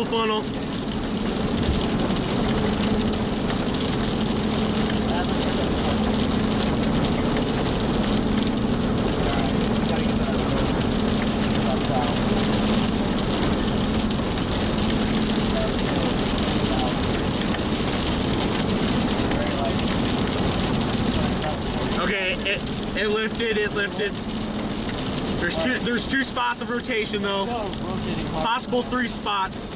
possible funnel. Okay, it lifted. There's two spots of rotation though. Possible 3 spots.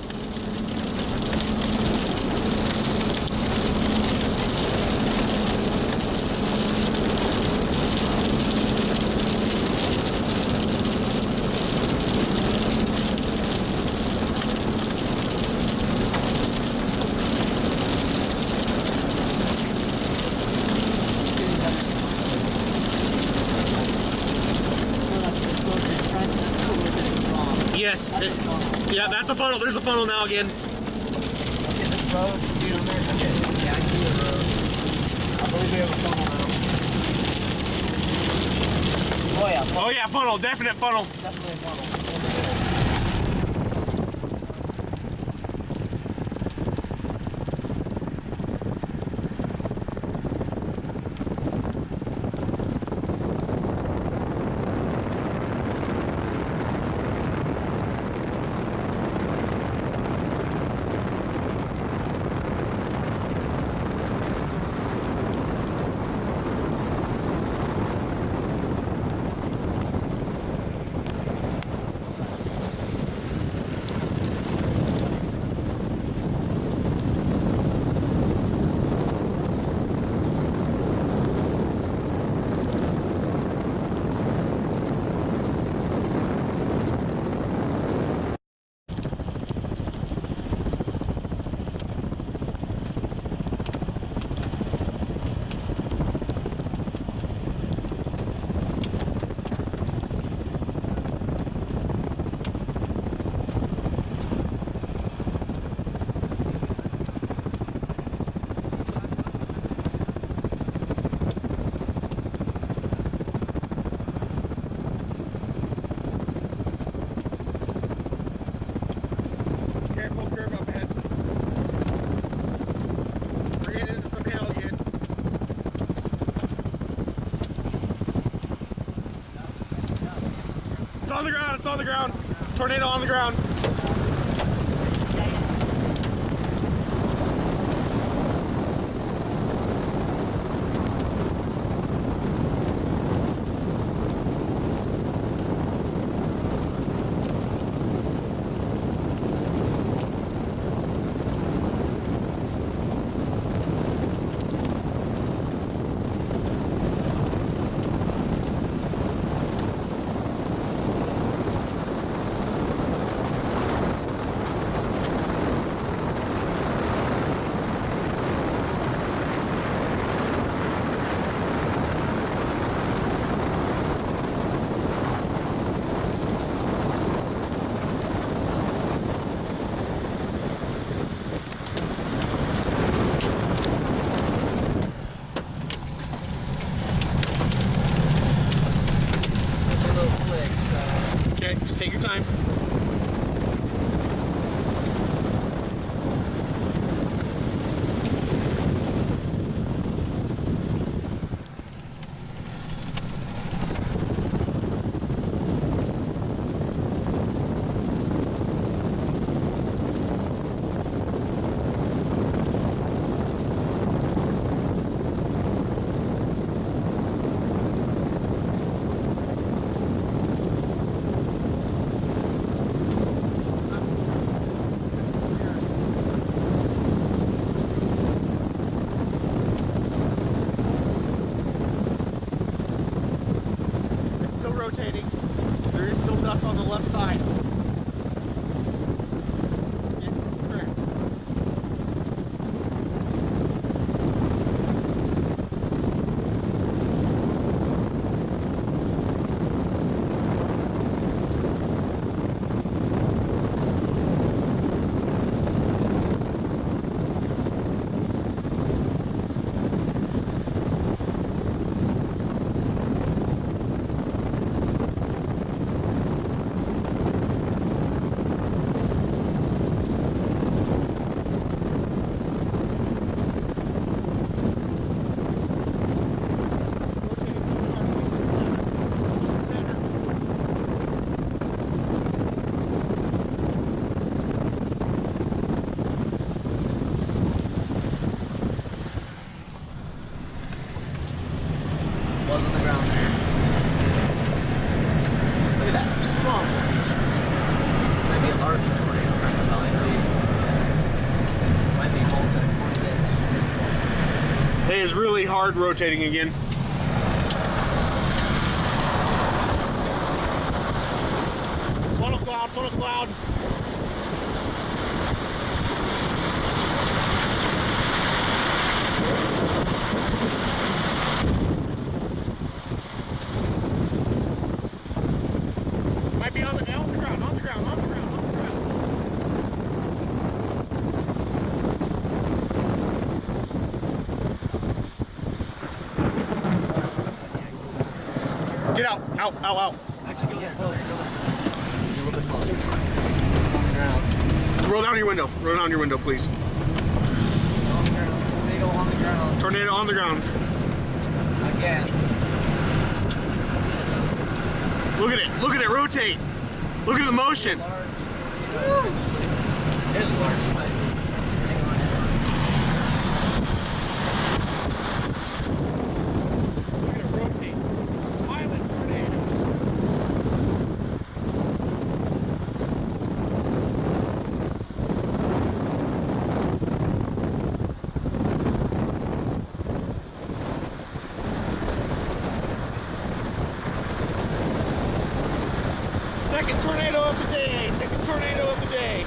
Yes. Yeah, that's a funnel. There's a funnel now again. Okay, this road, you see it on there? Okay. Yeah, I see the road. I believe we have a funnel now. Oh yeah. Funnel. Oh yeah, funnel. Definite funnel. Definitely a funnel. It's on the ground. Tornado on the ground. It is really hard rotating again. Funnel cloud, funnel cloud. Might be on the ground, on the ground, on the ground, on the ground. Get out, out, out, out. Actually, go closer. A little bit closer. On the ground. Roll down your window. Roll down your window, please. It's on the ground. Tornado on the ground. Tornado on the ground. Again. Look at it. Look at it rotate. Look at the motion. Large tornado. There's a large slide. Hang on. Look at it rotate. Violent tornado. Second tornado of the day. Second tornado of the day.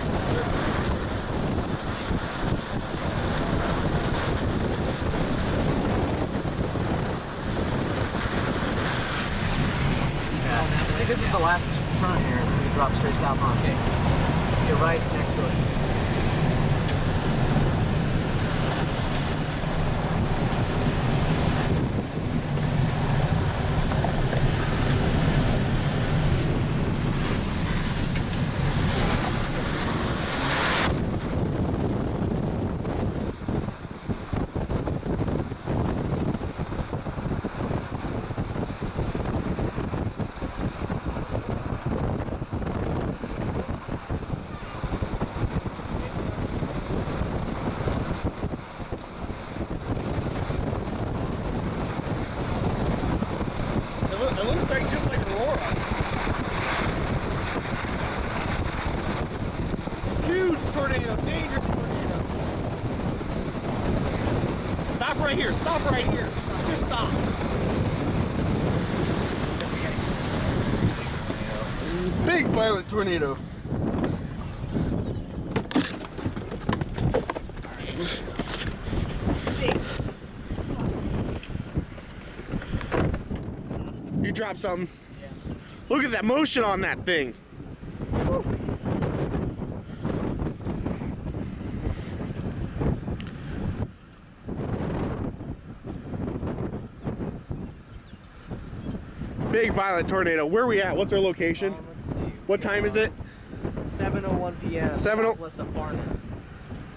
Yeah. I think this is the last turn here. We drop straight south on. Okay. You're right next to it. It looks like just like Aurora. Huge tornado, dangerous tornado. Stop right here, stop right here. Just stop. Big violent tornado. You dropped something. Yeah. Look at that motion on that thing. Big violent tornado. Where are we at? What's our location? Let's see. What time is it? 7:01 p.m. 7:00 Southwest of Farnam.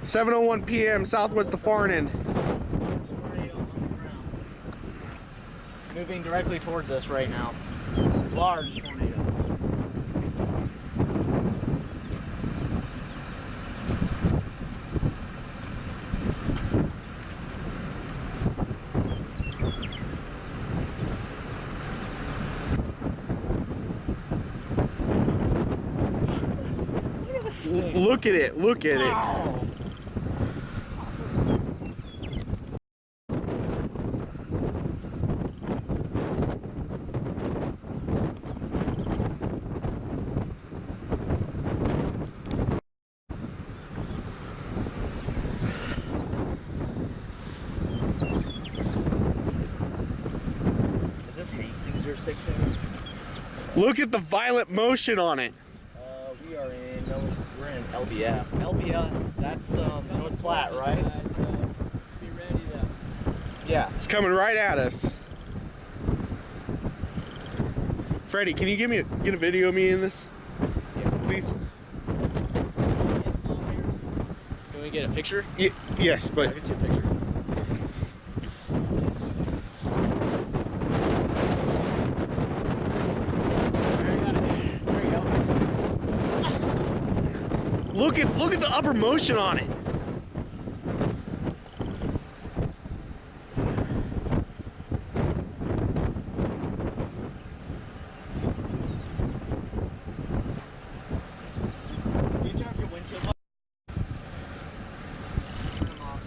7:01 p.m. southwest of Farnam. Tornado on the ground. Moving directly towards us right now. Large tornado. Look at it. Look at it. Wow. Is this Hastings jurisdiction? Look at the violent motion on it. We are in, we're in LBF. LBF, that's North Platte, right? Be ready to... Yeah. It's coming right at us. Freddie, can you get a video of me in this? Yeah. Please? Can we get a picture? Yes, but... I'll get you a picture. Look at the upper motion on it. You turn off your windshield. Turn them off.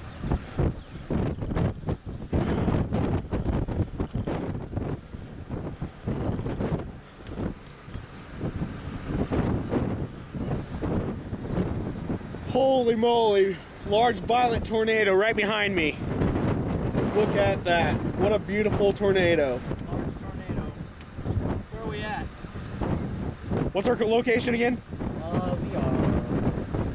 Holy moly, large violent tornado right behind me. Look at that. What a beautiful tornado. Large tornado. Where are we at? What's our location again? We are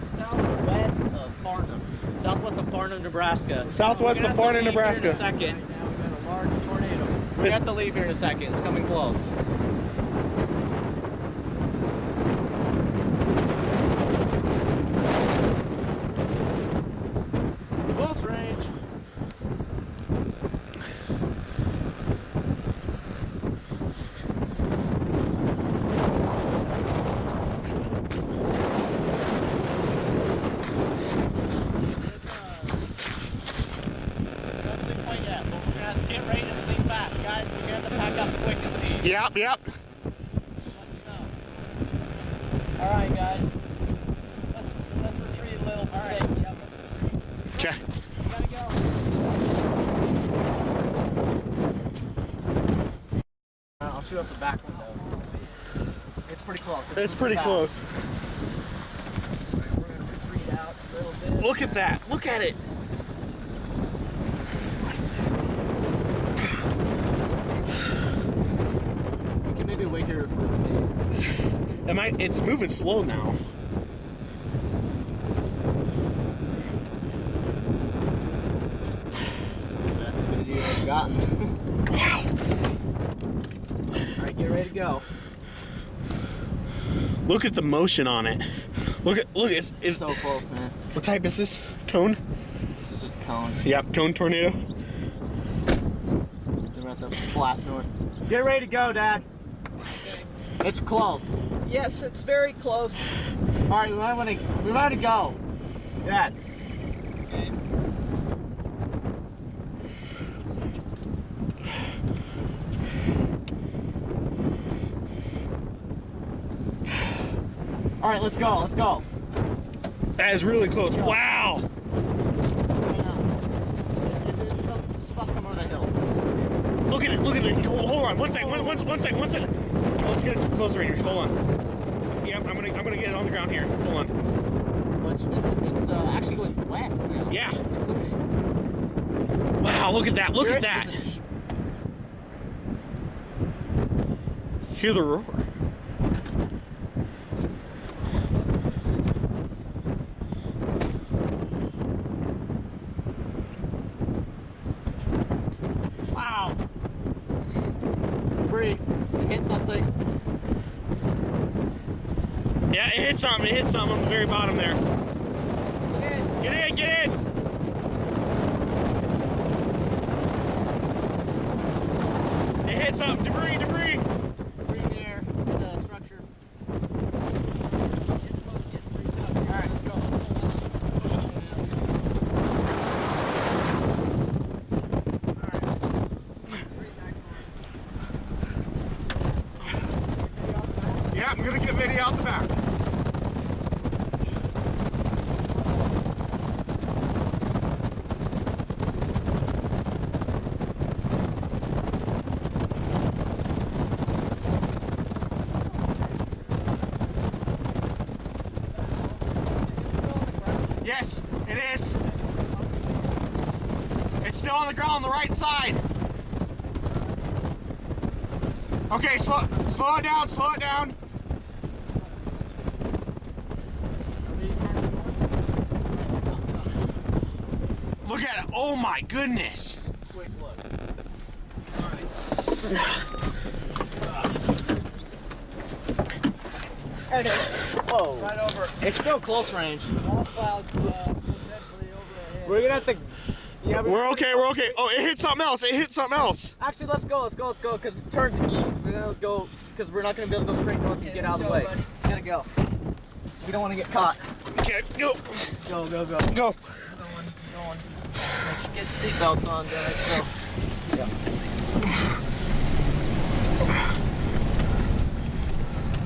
southwest of Farnam. Southwest of Farnam, Nebraska. Southwest of Farnam, Nebraska. In a second. Right now we've got a large tornado. We have to leave here in a second. It's coming close. Close range. Yep, yep. All right, guys. Let's retreat a little. All right. Yep, let's retreat. Okay. We gotta go. I'll shoot up the back window. It's pretty close. It's pretty close. We're gonna retreat out a little bit. Look at that. Look at it. Maybe wait here for a minute. It's moving slow now. It's the best video I've gotten. Wow. Alright, get ready to go. Look at the motion on it. Look, it's so close, man. What type is this? Cone? This is just a cone. Yep, cone tornado. They're about to blast north. Get ready to go, Dad. It's close. Yes, it's very close. All right, we might to go. Dad. Okay. All right, let's go. Let's go. That is really close. Wow. It's just about to come over the hill. Look at it. Look at it. Hold on. One second. One second. Let's get it closer here. Hold on. Yep, I'm gonna get it on the ground here. Hold on. It's actually going west now. Yeah. Wow, look at that. Look at that. Hear the roar. Wow. Debris. It hit something. Yeah, it hit something. It hit something on the very bottom there. Get in. Get in. It hit something. Debris. Debris there. The structure. All right, let's go. Yeah, I'm gonna get video out the back. Yes, it is. It's still on the ground on the right side. Okay, slow it down, slow it down. Look at it. Oh my goodness. Quick look. All right. There it is. Whoa. Right over. It's still close range. All clouds potentially overhead. We're gonna have to. Yeah, We're okay. Oh, it hit something else. Actually, let's go, because it turns east. We're gonna go, because we're not gonna be able to go straight north and get out of the way. Buddy. We gotta go. We don't want to get caught. Okay, go. Go. Go. Going. Get seatbelts on, guys. Go. Yeah.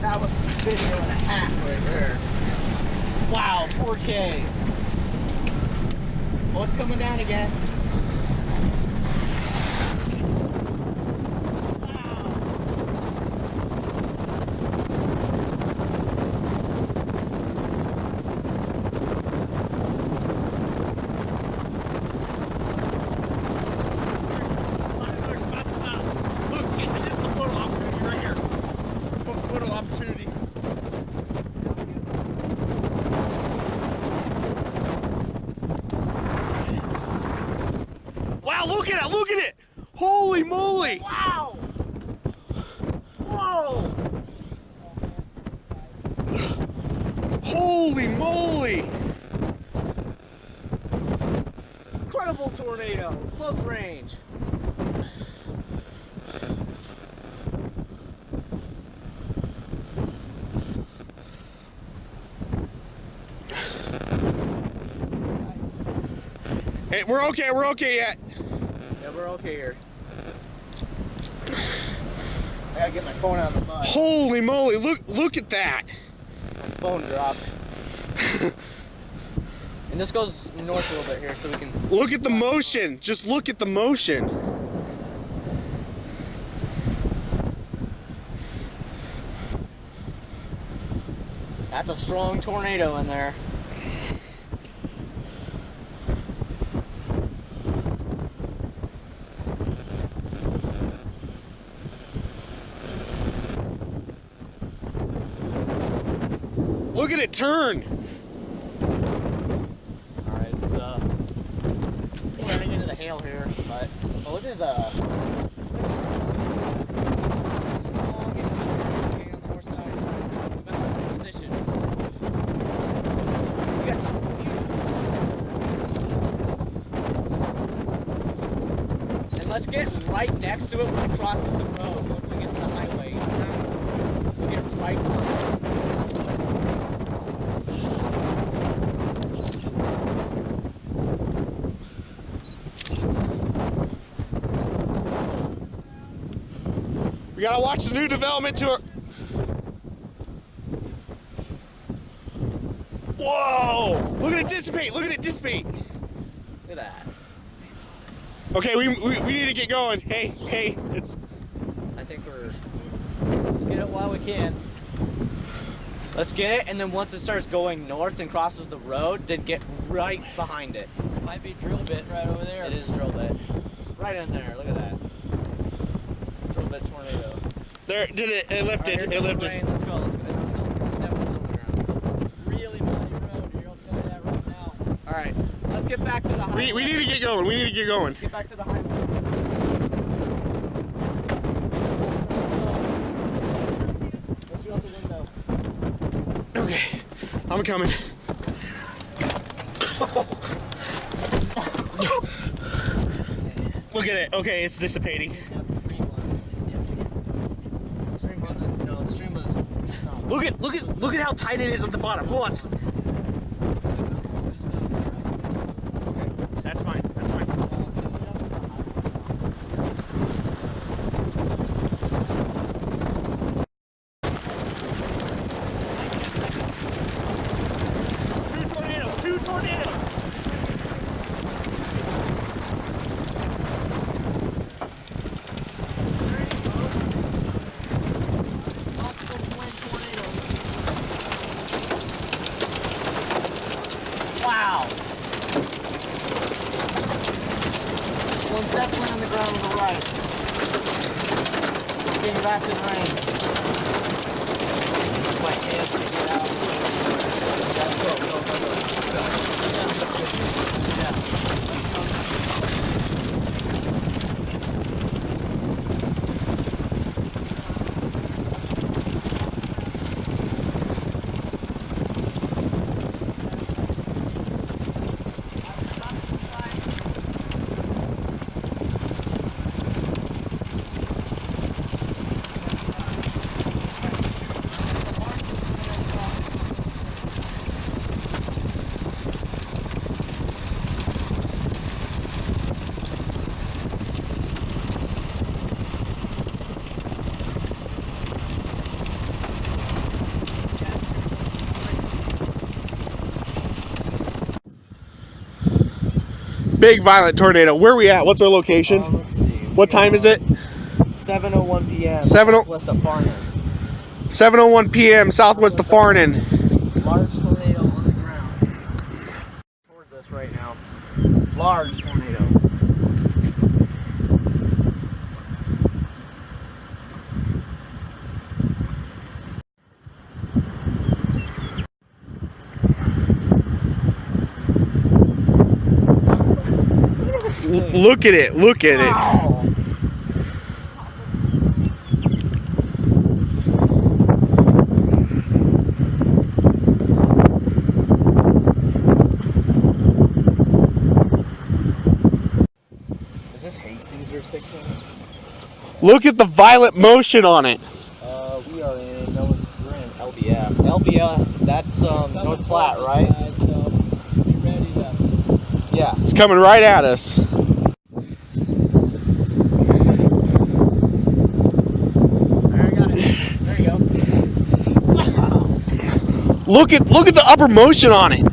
That was some video and a half right there. Wow, 4K. Oh, it's coming down again. Wow. look at it, look at it! Holy moly! Wow! Whoa! Holy moly! Incredible tornado, close range. Hey, we're okay yet. Yeah, we're okay here. I gotta get my phone out of the mud. Holy moly, look at that. My phone dropped. And this goes north a little bit here so we can... Look at the motion. Just look at the motion. That's a strong tornado in there. Look at it turn. Alright, it's turning into the hail here, but look at the strong on the north side. We've got the position. We got some and let's get right next to it when it crosses the road. Once we get to the highway, we'll get right on it. We gotta watch the new development to it. Whoa! Look at it dissipate, look at it dissipate. Look at that. Okay, we need to get going. Hey, it's... I think let's get it while we can. Let's get it, and then once it starts going north and crosses the road, then get right behind it. It might be drill bit right over there. It is drill bit. Right in there, look at that. Drill bit tornado. There, it lifted, Right, it lifted. Rain. Let's go. That was on the ground. It's really muddy road here, I'll tell you that right now. Alright, let's get back to the highway. We need to get going, we need to get going. Let's get back to the highway. Let's go out the window. Okay, I'm coming. Look at it. Okay, it's dissipating. Look at how tight it is at the bottom. Hold on. Okay, that's fine. That's fine. Two tornadoes. Wow! One's definitely on the ground on the right. It's getting wrapped in rain. My hands to get out. Yeah, go. Yeah. Big violent tornado. Where are we at? What's our location? Let's see. What time is it? 7:01 p.m. 7:01 West of Farnam. 7:01 p.m. southwest of Farnam. Large tornado on the ground. Towards us right now. Large tornado. Look at it. Look at it. Wow. Is this Hastings or section? Look at the violent motion on it. We are in Noah's Grin, LBF. LBF, that's North Platte, right? So be ready to. Yeah. It's coming right at us. There, I got it. There you go. Wow. Look at the upper motion on it.